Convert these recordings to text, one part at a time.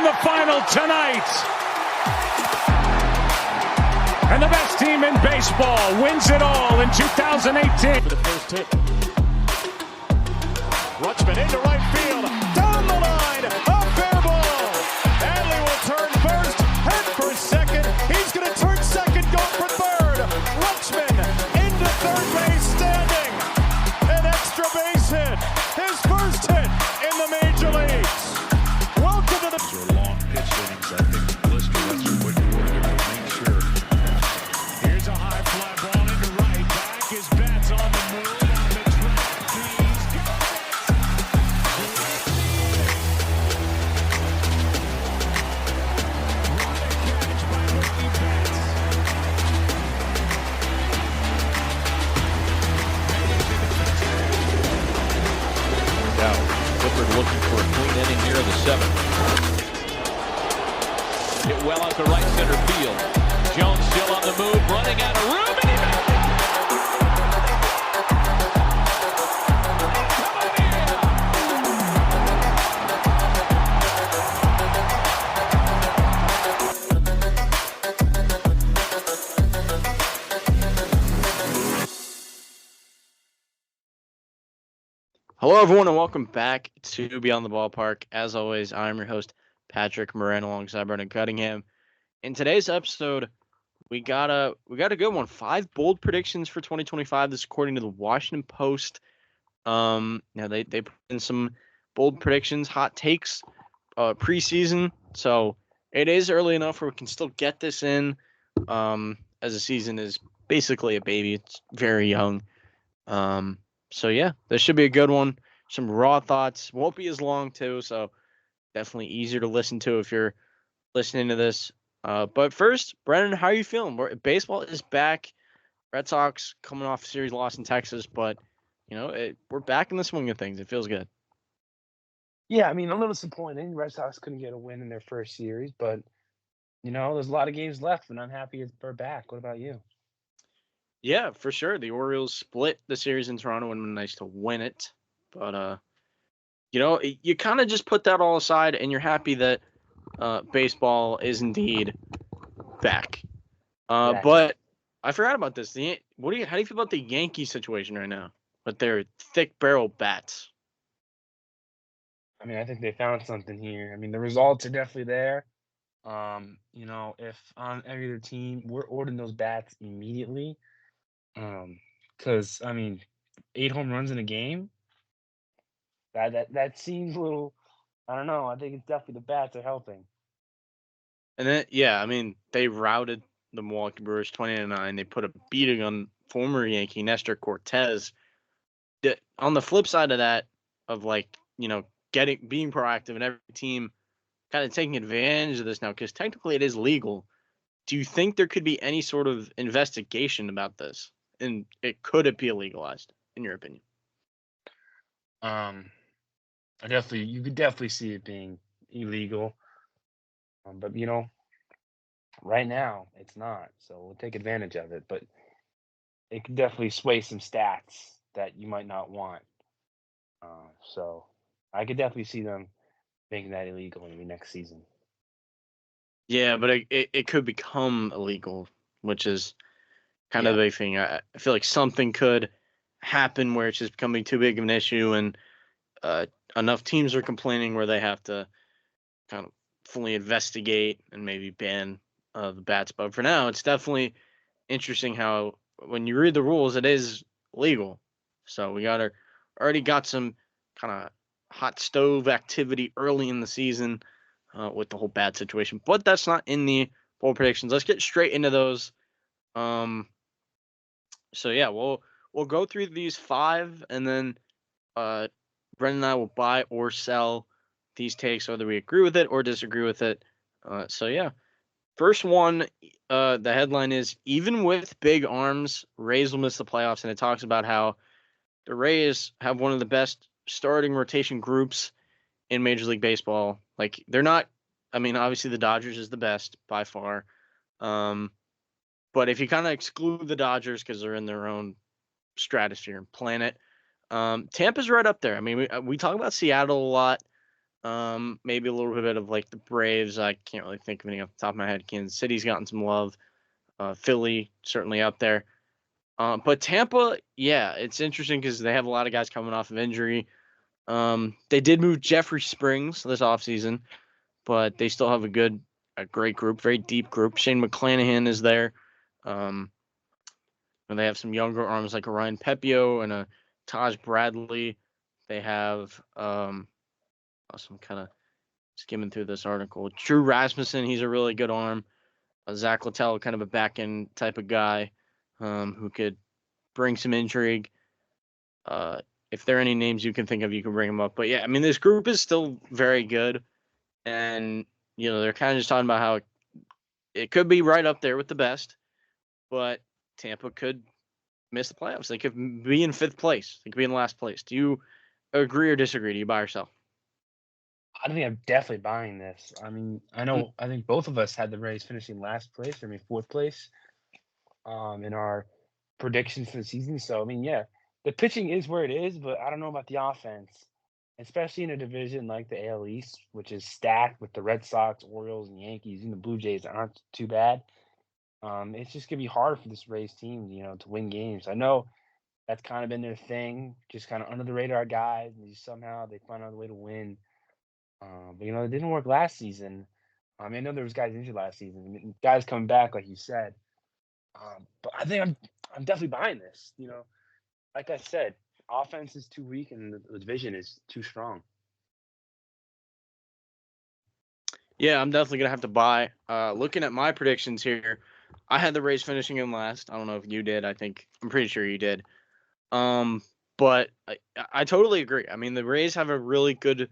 the final tonight. And the best team in baseball wins it all in 2018. For the first hit. Rutschman into right field. Down the line. A fair ball. Adley will turn first. Head for second. He's going to turn second. Go for third. Rutschman into third base standing. An extra base hit. His first hit in the major leagues. Welcome to the... These are long pitch innings. I think Blister, that's what you were to make sure. Here's a high fly ball into right. Back his bat's on the move. On the track. He's got it. What a catch by Mookie Betts. Now, Clifford looking for a clean inning here in the seventh. Hit well out to right center field. Jones still on the move, running out of room, and he made it. Hello, everyone, and welcome back to Beyond the Ballpark. As always, I'm your host, Patrick Moran, alongside Brendan Cunningham. In today's episode, we got a good one. 5 bold predictions for 2025. This is according to the Washington Post. Now they put in some bold predictions, hot takes, preseason. So it is early enough where we can still get this in. As the season is basically a baby, it's very young. So yeah, this should be a good one. Some raw thoughts. Won't be as long too, so definitely easier to listen to if you're listening to this. But first, Brendan, how are you feeling? Baseball is back. Red Sox coming off a series loss in Texas, but we're back in the swing of things. It feels good. Yeah, I mean, a little disappointing. Red Sox couldn't get a win in their first series, but there's a lot of games left, and I'm happy they're back. What about you? Yeah, for sure. The Orioles split the series in Toronto, and it would have been nice to win it. But you kind of just put that all aside, and you're happy that baseball is indeed back. But I forgot about this. How do you feel about the Yankees situation right now with their thick barrel bats? I mean, I think they found something here. I mean, the results are definitely there. If on every other team, we're ordering those bats immediately. Because I mean, 8 home runs in a game. That seems a little. I don't know. I think it's definitely the bats are helping. And then, yeah, I mean, they routed the Milwaukee Brewers 20-9. They put a beating on former Yankee Nestor Cortez. On the flip side of that, of being proactive, and every team kind of taking advantage of this now, because technically it is legal. Do you think there could be any sort of investigation about this? And could it be illegalized, in your opinion? You could definitely see it being illegal. But right now it's not. So we'll take advantage of it. But it could definitely sway some stats that you might not want. So I could definitely see them making that illegal in the next season. Yeah, but it could become illegal, which is kind of the big thing. I feel like something could happen where it's just becoming too big of an issue, and enough teams are complaining where they have to kind of fully investigate and maybe ban the bats. But for now, it's definitely interesting how when you read the rules, it is legal. So we already got some kind of hot stove activity early in the season with the whole bat situation. But that's not in the bold predictions. Let's get straight into those. So yeah, we'll go through these 5, and then Brendan and I will buy or sell these takes, whether we agree with it or disagree with it. So yeah, first one, the headline is, even with big arms, Rays will miss the playoffs, and it talks about how the Rays have one of the best starting rotation groups in Major League Baseball. Like, they're not, I mean, obviously the Dodgers is the best by far. But if you kind of exclude the Dodgers because they're in their own stratosphere and planet, Tampa's right up there. I mean, we talk about Seattle a lot. Maybe a little bit of like the Braves. I can't really think of any off the top of my head. Kansas City's gotten some love. Philly certainly up there. But Tampa, yeah, it's interesting because they have a lot of guys coming off of injury. They did move Jeffrey Springs this offseason, but they still have a great group, very deep group. Shane McClanahan is there. Um, and they have some younger arms like a Ryan Pepio and a Taj Bradley. They have some kind of skimming through this article. Drew Rasmussen, he's a really good arm. Zach Littell, kind of a back end type of guy, who could bring some intrigue. If there are any names you can think of, you can bring them up. But yeah, I mean, this group is still very good, and they're kind of just talking about how it could be right up there with the best, but Tampa could miss the playoffs. They could be in fifth place. They could be in last place. Do you agree or disagree? Do you buy or sell? I think I'm definitely buying this. I mean, I think both of us had the Rays finishing last place, fourth place, in our predictions for the season. So, I mean, yeah, the pitching is where it is, but I don't know about the offense, especially in a division like the AL East, which is stacked with the Red Sox, Orioles, and Yankees, and the Blue Jays that aren't too bad. It's just gonna be hard for this Rays team, to win games. I know that's kind of been their thing, just kind of under the radar guys, and somehow they find out a way to win. But it didn't work last season. I know there was guys injured last season, guys coming back, like you said. But I think I'm definitely buying this. Like I said, offense is too weak and the division is too strong. Yeah, I'm definitely gonna have to buy. Looking at my predictions here, I had the Rays finishing in last. I don't know if you did. I'm pretty sure you did. But I totally agree. I mean, the Rays have a really good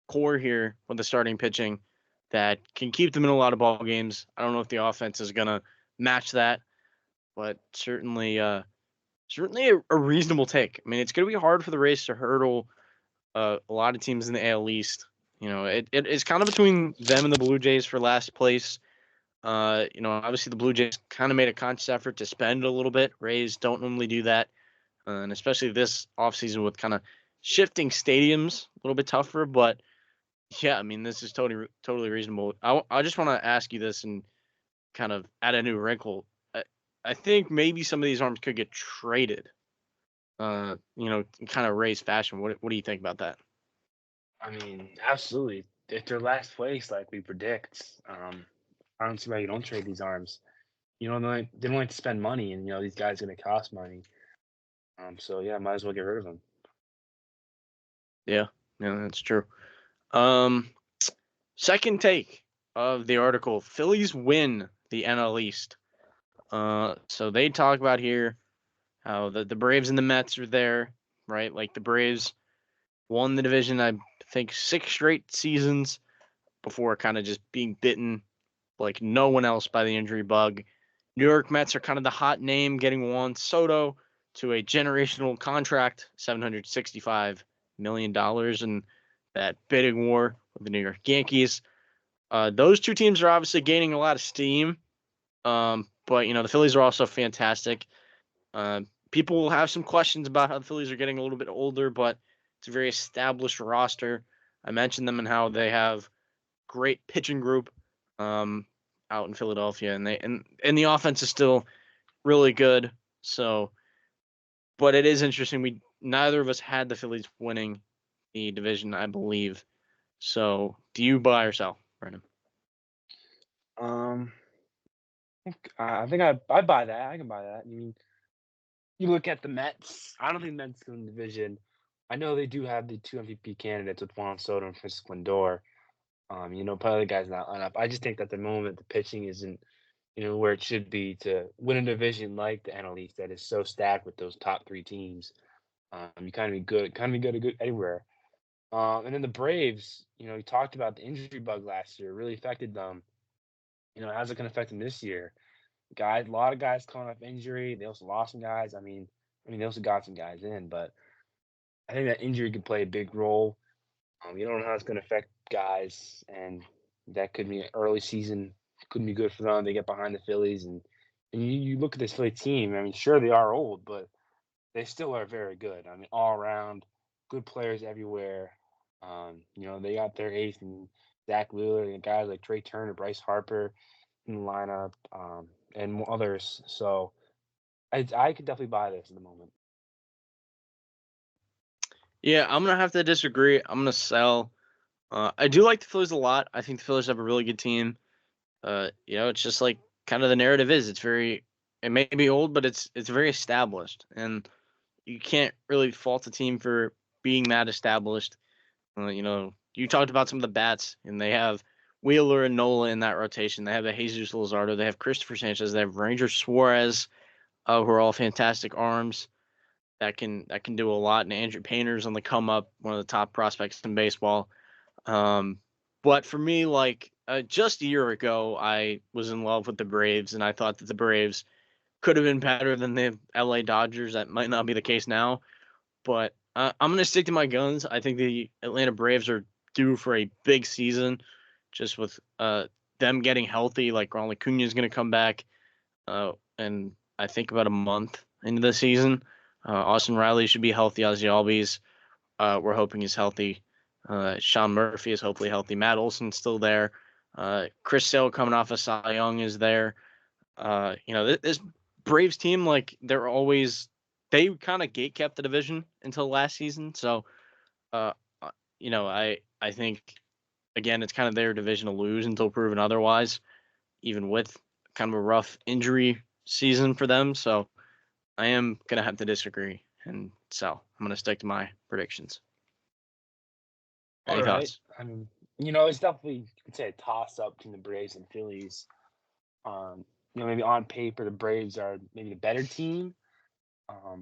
core here with the starting pitching that can keep them in a lot of ball games. I don't know if the offense is gonna match that, but certainly a reasonable take. I mean, it's gonna be hard for the Rays to hurdle a lot of teams in the AL East. It's kind of between them and the Blue Jays for last place. Obviously the Blue Jays kind of made a conscious effort to spend a little bit. Rays don't normally do that, and especially this offseason with kind of shifting stadiums, a little bit tougher. But yeah, I mean, this is totally reasonable. I just want to ask you this and kind of add a new wrinkle. I think maybe some of these arms could get traded. In kind of Rays fashion. What do you think about that? I mean, absolutely. If they're last place, like we predict, I don't see why you don't trade these arms. They don't like to spend money, and these guys are going to cost money. So yeah, might as well get rid of them. Yeah, that's true. Um, Second take of the article: Phillies win the NL East. So they talk about here how the Braves and the Mets are there, right? Like the Braves won the division, I think 6 straight seasons before kind of just being bitten like no one else by the injury bug. New York Mets are kind of the hot name, getting Juan Soto to a generational contract, $765 million in that bidding war with the New York Yankees. Those two teams are obviously gaining a lot of steam. But the Phillies are also fantastic. People will have some questions about how the Phillies are getting a little bit older, but it's a very established roster. I mentioned them and how they have great pitching group out in Philadelphia, and the offense is still really good. So, but it is interesting. Neither of us had the Phillies winning the division, I believe. So, do you buy or sell, Brendan? Um, I think I buy that. I can buy that. I mean, you look at the Mets. I don't think Mets win the division. I know they do have the 2 MVP candidates with Juan Soto and Francisco Lindor. Probably the guys in that lineup. I just think at the moment the pitching isn't, where it should be to win a division like the NL East that is so stacked with those top 3 teams. You kind of be good anywhere. And then the Braves, you talked about the injury bug last year, really affected them. How's it going to affect them this year? A lot of guys coming off injury. They also lost some guys. I mean, they also got some guys in, but I think that injury could play a big role. You don't know how it's going to affect guys, and that could be an early season. Couldn't be good for them. They get behind the Phillies, and you look at this Philly team. I mean, sure they are old, but they still are very good. I mean, all around, good players everywhere. They got their ace and Zach Wheeler and guys like Trey Turner, Bryce Harper in the lineup, and others. So I could definitely buy this at the moment. Yeah, I'm gonna have to disagree. I'm gonna sell. I do like the Phillies a lot. I think the Phillies have a really good team. It's just like kind of the narrative is. It may be old, but it's very established, and you can't really fault a team for being that established. You talked about some of the bats, and they have Wheeler and Nola in that rotation. They have the Jesus Luzardo. They have Christopher Sanchez. They have Ranger Suarez, who are all fantastic arms that can do a lot. And Andrew Painter's on the come up, one of the top prospects in baseball. But for me, like just a year ago, I was in love with the Braves, and I thought that the Braves could have been better than the LA Dodgers. That might not be the case now, but I'm going to stick to my guns. I think the Atlanta Braves are due for a big season, just with them getting healthy. Like Ronald Acuna is going to come back, and I think about a month into the season. Austin Riley should be healthy. Ozzy Albies, we're hoping he's healthy. Sean Murphy is hopefully healthy. Matt Olson's still there. Chris Sale coming off of Cy Young is there. This Braves team, like they kind of gate kept the division until last season. So, I think again it's kind of their division to lose until proven otherwise, even with kind of a rough injury season for them. So, I am gonna have to disagree, and so I'm gonna stick to my predictions. All Any right. thoughts? I mean, it's definitely you could say a toss up between the Braves and Phillies. Maybe on paper the Braves are maybe the better team,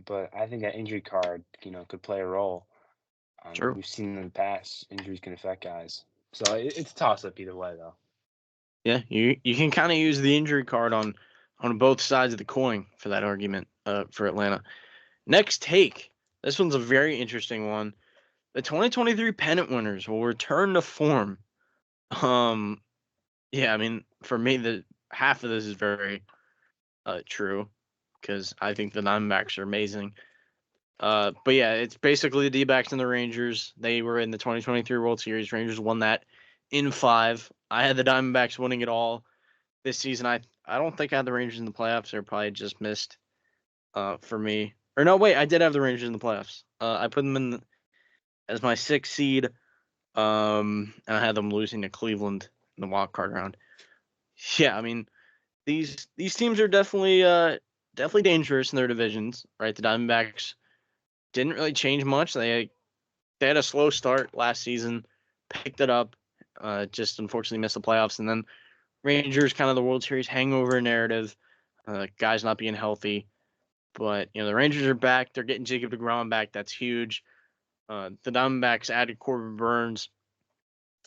but I think that injury card, could play a role. True. We've seen in the past injuries can affect guys, so it's a toss up either way though. Yeah, you can kind of use the injury card on both sides of the coin for that argument for Atlanta. Next take. This one's a very interesting one. The 2023 pennant winners will return to form. Um, yeah, I mean, for me, the half of this is very true because I think the Diamondbacks are amazing. But yeah, it's basically the D-backs and the Rangers. They were in the 2023 World Series. Rangers won that in 5. I had the Diamondbacks winning it all this season. I don't think I had the Rangers in the playoffs. They're probably just missed for me. Or no, wait, I did have the Rangers in the playoffs. I put them in as my 6th seed. And I had them losing to Cleveland in the wild card round. Yeah, I mean these teams are definitely dangerous in their divisions, right? The Diamondbacks didn't really change much. They had a slow start last season, picked it up, just unfortunately missed the playoffs, and then Rangers kind of the World Series hangover narrative, guys not being healthy. But the Rangers are back. They're getting Jacob deGrom back. That's huge. The Diamondbacks added Corbin Burns.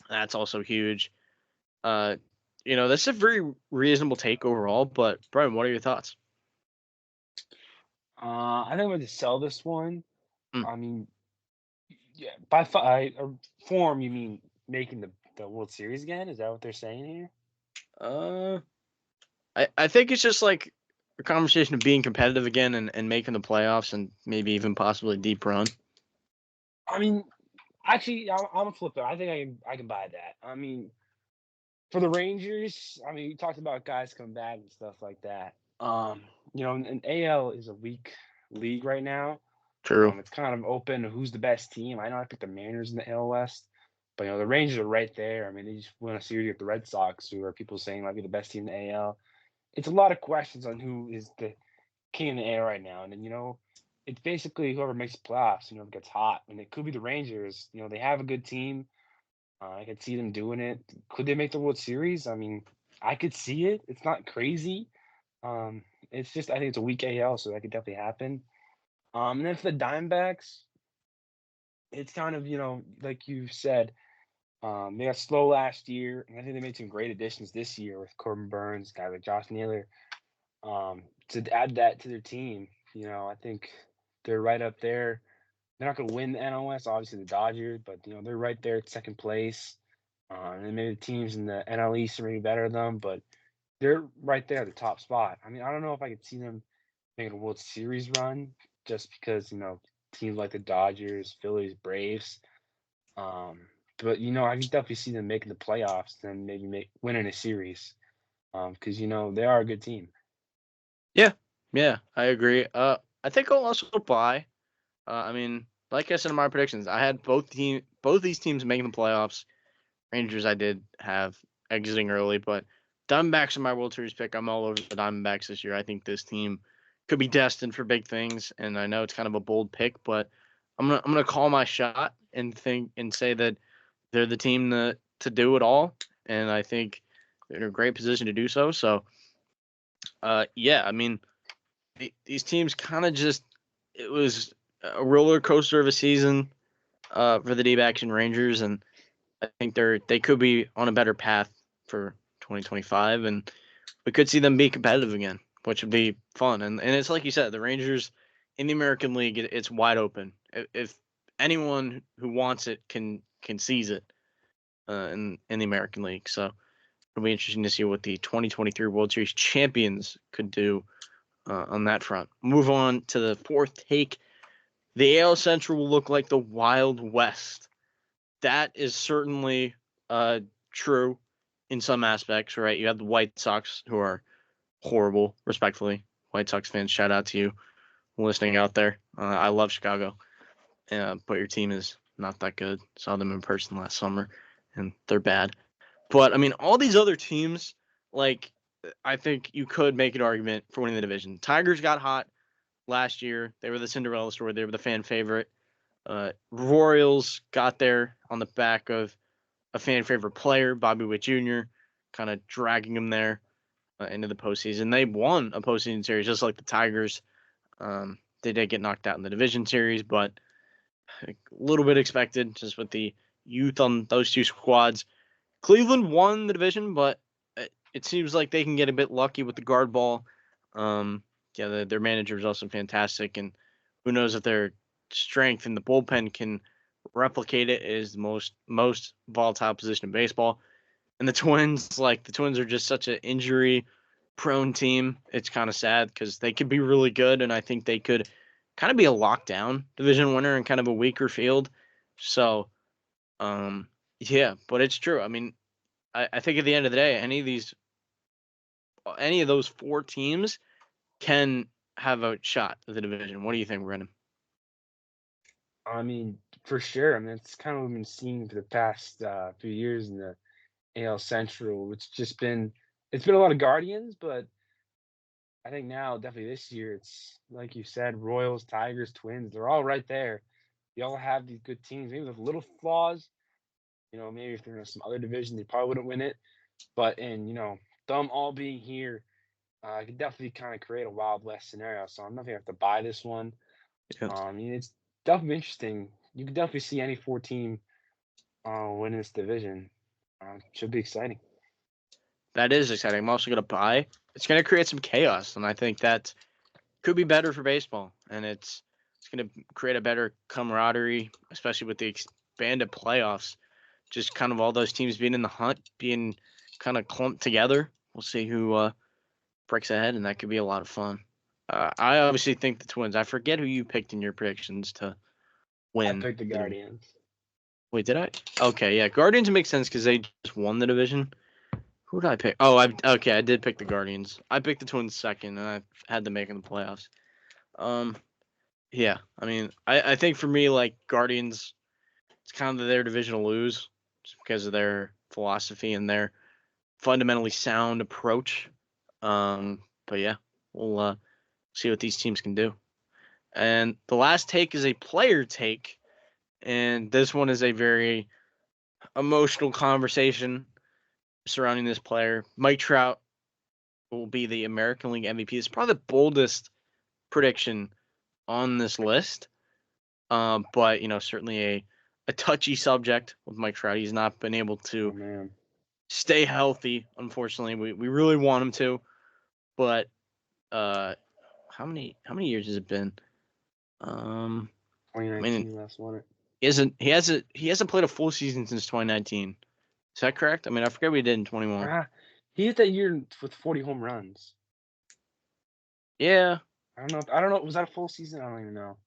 That's also huge. Uh, that's a very reasonable take overall. But Brian, what are your thoughts? I think I'm going to sell this one. Mm. I mean, yeah, by form you mean making the World Series again? Is that what they're saying here? Uh, I think it's just like a conversation of being competitive again and making the playoffs and maybe even possibly deep run. I mean, actually, I'm a flipper. I think I can buy that. I mean, for the Rangers, I mean, you talked about guys coming back and stuff like that. And AL is a weak league right now. True. It's kind of open to who's the best team. I know I picked the Mariners in the AL West, but the Rangers are right there. I mean, they just won a series with the Red Sox, who are people saying might be the best team in the AL. It's a lot of questions on who is the king in the AL right now, and then it's basically whoever makes the playoffs. Gets hot, and it could be the Rangers. They have a good team. I could see them doing it. Could they make the World Series? I mean, I could see it. It's not crazy. It's just I think it's a weak AL, so that could definitely happen. And then for the Diamondbacks, it's kind of like you said, they got slow last year, and I think they made some great additions this year with Corbin Burns, guys like Josh Naylor, to add that to their team. I think they're right up there. They're not going to win the NL West, obviously the Dodgers, but they're right there at second place. And then maybe the teams in the NL East are maybe better than them, but they're right there at the top spot. I mean, I don't know if I could see them making a World Series run just because teams like the Dodgers, Phillies, Braves, But I can definitely see them making the playoffs and maybe winning a series. Because they are a good team. Yeah, I agree. I think I'll also buy. I mean, like I said in my predictions, I had both these teams making the playoffs. Rangers, I did have exiting early, but Diamondbacks are my World Series pick. I'm all over the Diamondbacks this year. I think this team could be destined for big things, and I know it's kind of a bold pick, but I'm gonna call my shot and say that they're the team to do it all, and I think they're in a great position to do so. So, yeah, I mean, these teams kind of just it was a roller coaster of a season for the D-backs and Rangers, and I think they could be on a better path for 2025, and we could see them be competitive again, which would be fun. And it's like you said, the Rangers in the American League, it's wide open. If anyone who wants it can seize it in the American League, so it'll be interesting to see what the 2023 World Series champions could do on that front. Move on to the fourth take. The AL Central will look like the Wild West. That is certainly true in some aspects, right? You have the White Sox, who are horrible, respectfully. White Sox fans, shout out to you listening out there. I love Chicago, but your team is not that good. Saw them in person last summer, and they're bad. But I mean, all these other teams, like I think you could make an argument for winning the division. Tigers got hot last year. They were the Cinderella story. They were the fan favorite. Royals got there on the back of a fan favorite player, Bobby Witt Jr., kind of dragging them there into the postseason. They won a postseason series just like the Tigers. They did get knocked out in the division series, but a little bit expected just with the youth on those two squads. Cleveland won the division, but it seems like they can get a bit lucky with the guard ball. Their manager is also fantastic, and who knows if their strength in the bullpen can replicate it. It is the most volatile position in baseball. And the Twins are just such an injury prone team. It's kind of sad because they could be really good, and I think they could kind of be a lockdown division winner in kind of a weaker field. So, yeah, but it's true. I mean, I think at the end of the day, any of those four teams can have a shot at the division. What do you think, Brendan? I mean, for sure. I mean, it's kind of what we've been seeing for the past few years in the AL Central. It's been a lot of Guardians, but I think now definitely this year it's like you said, Royals, Tigers, Twins. They're all right there. They all have these good teams, maybe with little flaws. Maybe if they're in some other division, they probably wouldn't win it. But them all being here, I could definitely kind of create a Wild West scenario. So I'm definitely have to buy this one. Yeah. It's definitely interesting. You can definitely see any four team winning this division. Should be exciting. That is exciting. I'm also going to buy. It's going to create some chaos, and I think that could be better for baseball. And it's going to create a better camaraderie, especially with the expanded playoffs. Just kind of all those teams being in the hunt, being kind of clumped together. We'll see who breaks ahead, and that could be a lot of fun. I obviously think the Twins. I forget who you picked in your predictions to I win. picked the Guardians. Wait, did I? Okay, yeah. Guardians makes sense because they just won the division. Who did I pick? Oh, I did pick the Guardians. I picked the Twins second, and I had them making the playoffs. Yeah. I mean, I think for me, like Guardians, it's kind of their division to lose, just because of their philosophy and their fundamentally sound approach. But yeah, we'll see what these teams can do. And the last take is a player take, and this one is a very emotional conversation surrounding this player. Mike Trout will be the American League MVP. It's probably the boldest prediction on this list. But certainly a touchy subject with Mike Trout. He's not been able to stay healthy, unfortunately. We really want him to, but how many years has it been? 2019 last one. He hasn't played a full season since 2019. Is that correct? I mean, I forget what he did in 21. He hit that year with 40 home runs. Yeah. I don't know. Was that a full season? I don't even know.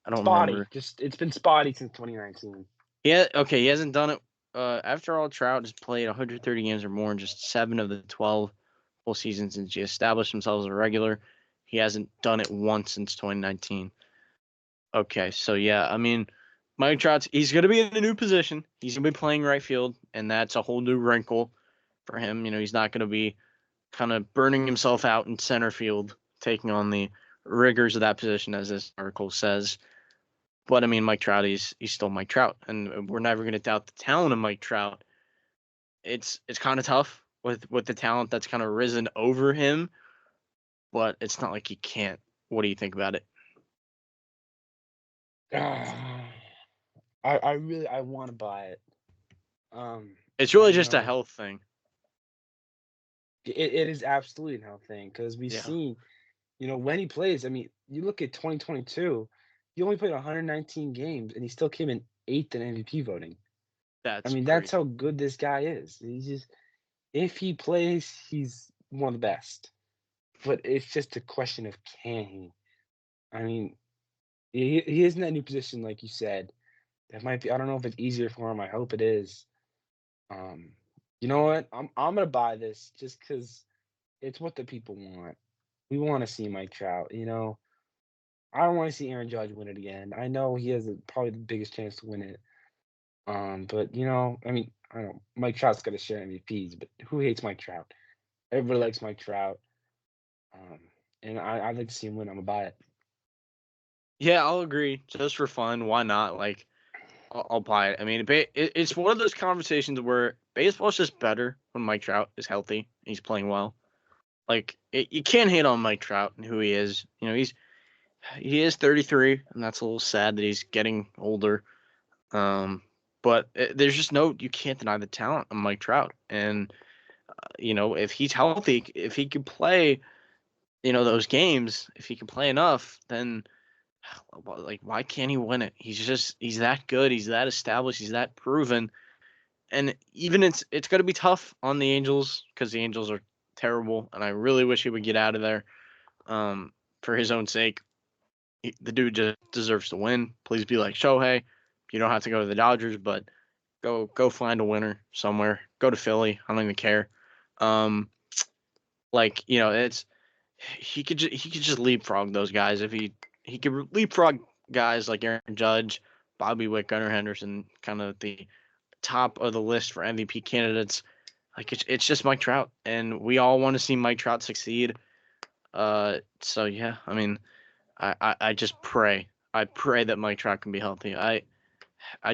I don't spotty. remember. It's been spotty since 2019. He hasn't done it. After all, Trout has played 130 games or more in just 7 of the 12 full seasons since he established himself as a regular. He hasn't done it once since 2019. Okay, so yeah, I mean, Mike Trout's he's going to be in a new position. He's going to be playing right field, and that's a whole new wrinkle for him. He's not going to be kind of burning himself out in center field, taking on the rigors of that position, as this article says. But I mean, Mike Trout, he's still Mike Trout, and we're never going to doubt the talent of Mike Trout. It's kind of tough with the talent that's kind of risen over him, but it's not like he can't. What do you think about it? I want to buy it. It's really I just a know health thing. it is absolutely a health thing because we've Yeah, seen, when he plays. I mean, you look at 2022, he only played 119 games and he still came in 8th in MVP voting. I that's mean, that's crazy. how good this guy is. He's just, if he plays, he's one of the best. But it's just a question of can he? I mean, he is in that new position, like you said. That might be. I don't know if it's easier for him. I hope it is. Um, you know what? I'm gonna buy this just because it's what the people want. We want to see Mike Trout. I don't want to see Aaron Judge win it again. I know he has probably the biggest chance to win it. But I mean, I don't. Mike Trout's gonna share MVPs, but who hates Mike Trout? Everybody likes Mike Trout. Um, and I'd like to see him win. I'm gonna buy it. Yeah, I'll agree. Just for fun, why not? Like, I'll buy it. I mean, it's one of those conversations where baseball's just better when Mike Trout is healthy and he's playing well. Like, you can't hate on Mike Trout and who he is. He is 33, and that's a little sad that he's getting older. But there's just you can't deny the talent of Mike Trout. And, if he's healthy, if he can play, those games, if he can play enough, then like, why can't he win it? He's that good. He's that established. He's that proven. And even it's going to be tough on the Angels because the Angels are terrible. And I really wish he would get out of there for his own sake. The dude just deserves to win. Please be like Shohei. You don't have to go to the Dodgers, but go find a winner somewhere. Go to Philly. I don't even care. It's he could just leapfrog those guys if he could leapfrog guys like Aaron Judge, Bobby Witt, Gunnar Henderson, kind of the top of the list for MVP candidates. Like it's just Mike Trout, and we all want to see Mike Trout succeed. So yeah, I mean, I just pray. I pray that Mike Trout can be healthy. I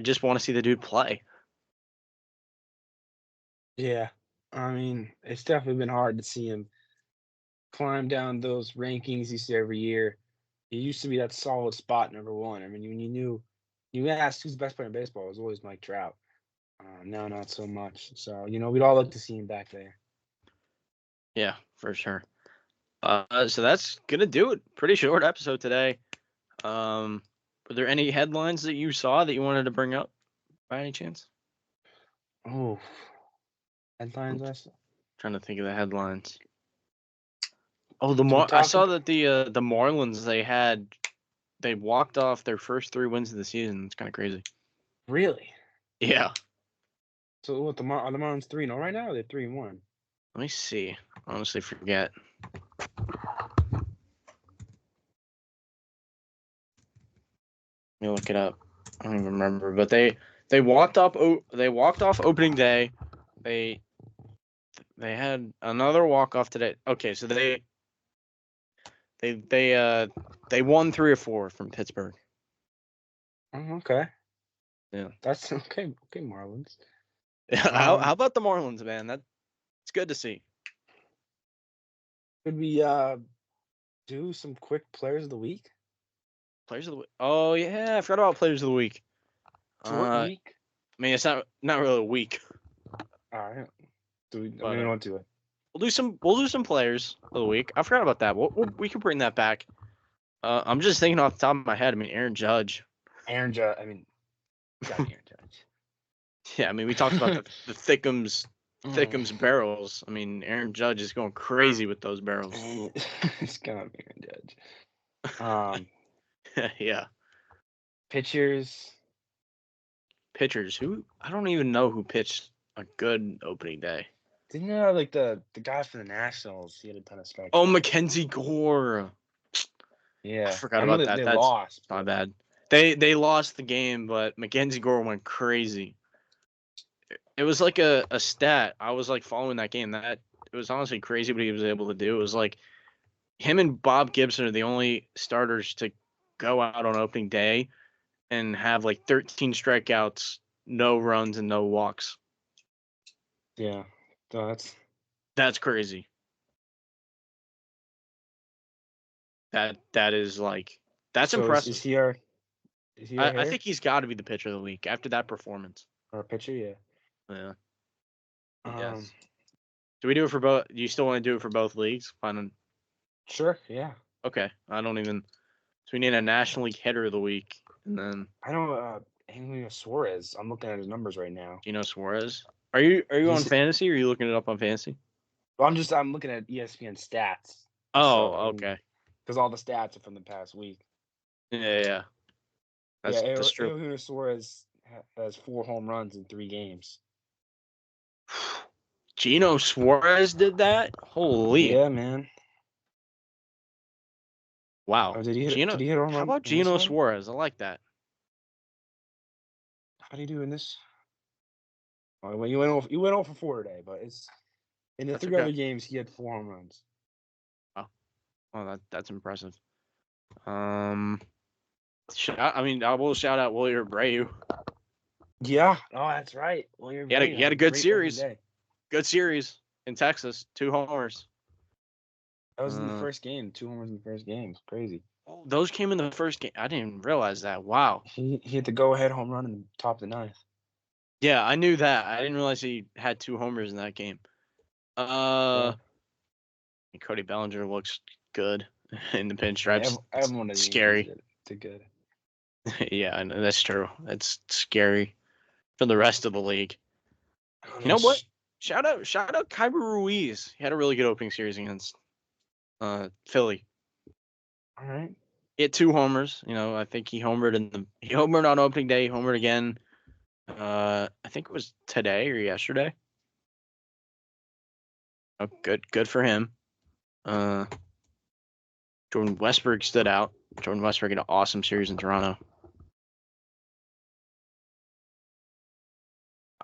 just want to see the dude play. Yeah, I mean, it's definitely been hard to see him climb down those rankings you see every year. He used to be that solid spot number one. I mean, when you asked who's the best player in baseball, it was always Mike Trout. Now, not so much. So, we'd all like to see him back there. Yeah, for sure. So that's gonna do it. Pretty short episode today. Were there any headlines that you saw that you wanted to bring up by any chance? Oh, headlines I saw. Trying to think of the headlines. Oh, Should we I talk saw about, that the Marlins they walked off their first 3 wins of the season. It's kind of crazy. really? Yeah. So what are the Marlins 3-0 right now? Or they're 3-1. Let me see. I honestly forget. Let me look it up. I don't even remember, but they walked off opening day. They had another walk off today. Okay, so they won 3 or 4 from Pittsburgh. Oh, okay. Yeah. That's okay. Okay, Marlins. How about the Marlins, man? It's good to see. Could we do some quick players of the week? Players of the week. Oh yeah, I forgot about players of the week. Short I week. mean, it's not really a week, All right. Do we? but Maybe we don't do it. we'll do some players of the week. I forgot about that. We can bring that back. I'm just thinking off the top of my head. I mean, Aaron Judge. Aaron Judge. I mean, got Aaron Judge. Yeah, I mean, we talked about the Thickums barrels. I mean, Aaron Judge is going crazy with those barrels. It's gotta be Aaron Judge. Yeah. Pitchers. pitchers. I don't even know who pitched a good opening day. Didn't you know, like the guy for the Nationals? He had a ton of strikeouts. Oh, Mackenzie Gore. Yeah, I forgot I know about that. They That's lost. my but- bad. They lost the game, but Mackenzie Gore went crazy. It was like a stat. I was like following that game. That it was honestly crazy what he was able to do. It was like him and Bob Gibson are the only starters to go out on opening day and have like 13 strikeouts, no runs, and no walks. Yeah, so That's crazy. That is like that's so impressive. Is he our I hitter? think he's got to be the pitcher of the week after that performance. Or a pitcher? Yeah. Yeah. Um, Yes. Do we do it for both? Do you still want to do it for both leagues? Sure. Yeah. Okay. I don't even. So we need a National League hitter of the week, and then I know Emilio Suarez. I'm looking at his numbers right now. Gino Suarez. Are you on He's- fantasy? Or are you looking it up on fantasy? Well, I'm looking at ESPN stats. Oh, okay. Because all the stats are from the past week. Yeah. That's true. Emilio Suarez has 4 home runs in 3 games. Gino Suarez did that. Holy. Yeah, man. Wow. Oh, did he hit a home How run about in this Gino one? Suarez? I like that. How do you do in this? Oh, well, you went over for 4 today, but it's in the That's 3 okay. other games he had 4 home runs. Oh, that's impressive. I will shout out William Abreu. Yeah. Oh, that's right. Well, He had a good series. Day. Good series in Texas. 2 homers. That was in the first game. 2 homers in the first game. It's crazy. Oh, those came in the first game. I didn't even realize that. Wow. He hit the go-ahead home run in the top of the 9th. Yeah, I knew that. I didn't realize he had 2 homers in that game. Cody Bellinger looks good in the pinstripes. Everyone is Scary. To good. Yeah, I know, that's true. That's scary for the rest of the league. Oh, You know what? Shout out Kyber Ruiz. He had a really good opening series against Philly. All right. He had 2 homers. I think he homered on opening day. He homered again. I think it was today or yesterday. Oh, good for him. Jordan Westberg stood out. Jordan Westberg had an awesome series in Toronto.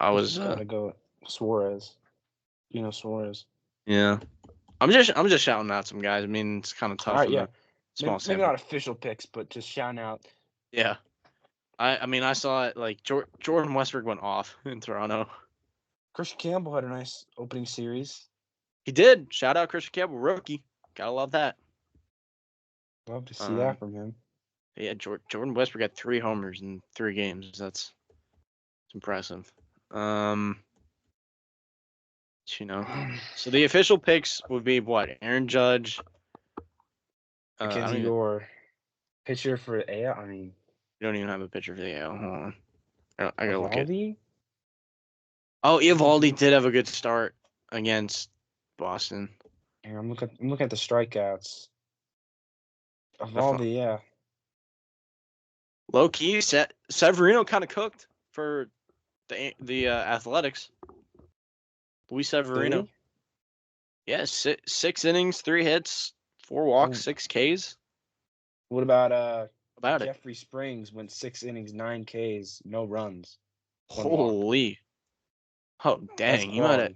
I was gotta go Suarez. Suarez. yeah. I'm just shouting out some guys. I mean, it's kind of tough. All right, in yeah. a small Maybe sample. not official picks, but just shouting out. Yeah. I mean, I saw it like Jordan Westberg went off in Toronto. Christian Campbell had a nice opening series. He did. Shout out Christian Campbell, rookie. Gotta love that. Love to see that from him. Yeah, Jordan Westberg got 3 homers in 3 games. That's impressive. So the official picks would be what? Aaron Judge. Mackenzie Gore, pitcher for AL. I mean, you don't even have a pitcher for the AL. Hold on. I gotta look at. Eovaldi? Oh, Eovaldi did have a good start against Boston. Yeah, I'm looking at the strikeouts. Eovaldi, yeah. Low key, Severino kind of cooked for the Athletics. Luis Severino. Did Yeah, 6 innings, 3 hits, 4 walks, 6 Ks. What about About it. Jeffrey Springs went 6 innings, 9 Ks, no runs. 1 walk. Holy. Oh That's dang, he might have.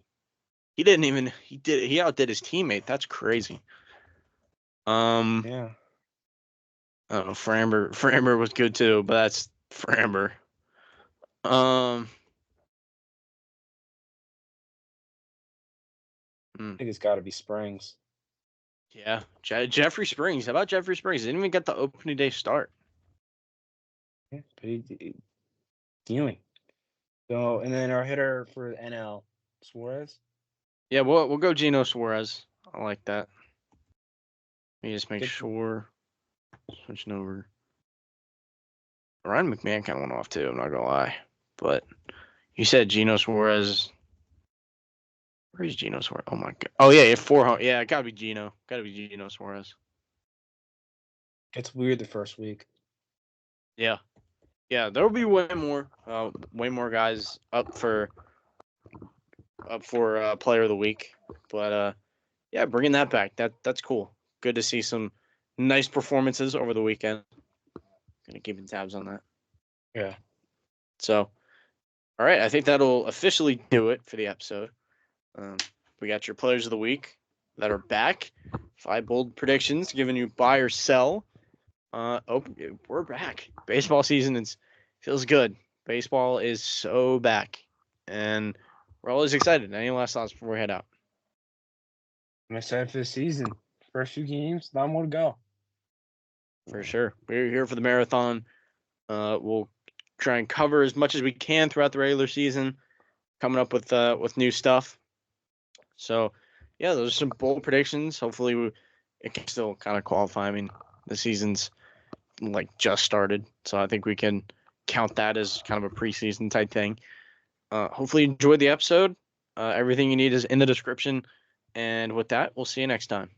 He outdid his teammate. That's crazy. Yeah. I don't know. Framber was good too, but that's Framber. I think it's got to be Springs. Yeah, Jeffrey Springs. How about Jeffrey Springs? Didn't even get the opening day start. Yeah, but he dealing. So, and then our hitter for NL, Suarez. Yeah, we'll go Gino Suarez. I like that. Let me just make sure. Switching over. Ryan McMahon kind of went off too. I'm not gonna lie, but you said Gino Suarez. Where's Gino Suarez? Oh my god. Oh yeah, 4. Yeah, it gotta be Gino. Gotta be Gino Suarez. It's weird the first week. Yeah. Yeah, there will be way more guys up for Player of the Week. But yeah, bringing that back, that's cool. Good to see some nice performances over the weekend. Gonna keep tabs on that. Yeah. So, all right, I think that'll officially do it for the episode. We got your Players of the Week that are back. 5 bold predictions, giving you buy or sell. We're back. Baseball season feels good. Baseball is so back, and we're always excited. Any last thoughts before we head out? I'm excited for the season. First few games, not more to go. For sure. We're here for the marathon. We'll try and cover as much as we can throughout the regular season, coming up with new stuff. So, yeah, those are some bold predictions. Hopefully, it can still kind of qualify. I mean, the season's just started, so I think we can count that as kind of a preseason type thing. Hopefully, you enjoyed the episode. Everything you need is in the description. And with that, we'll see you next time.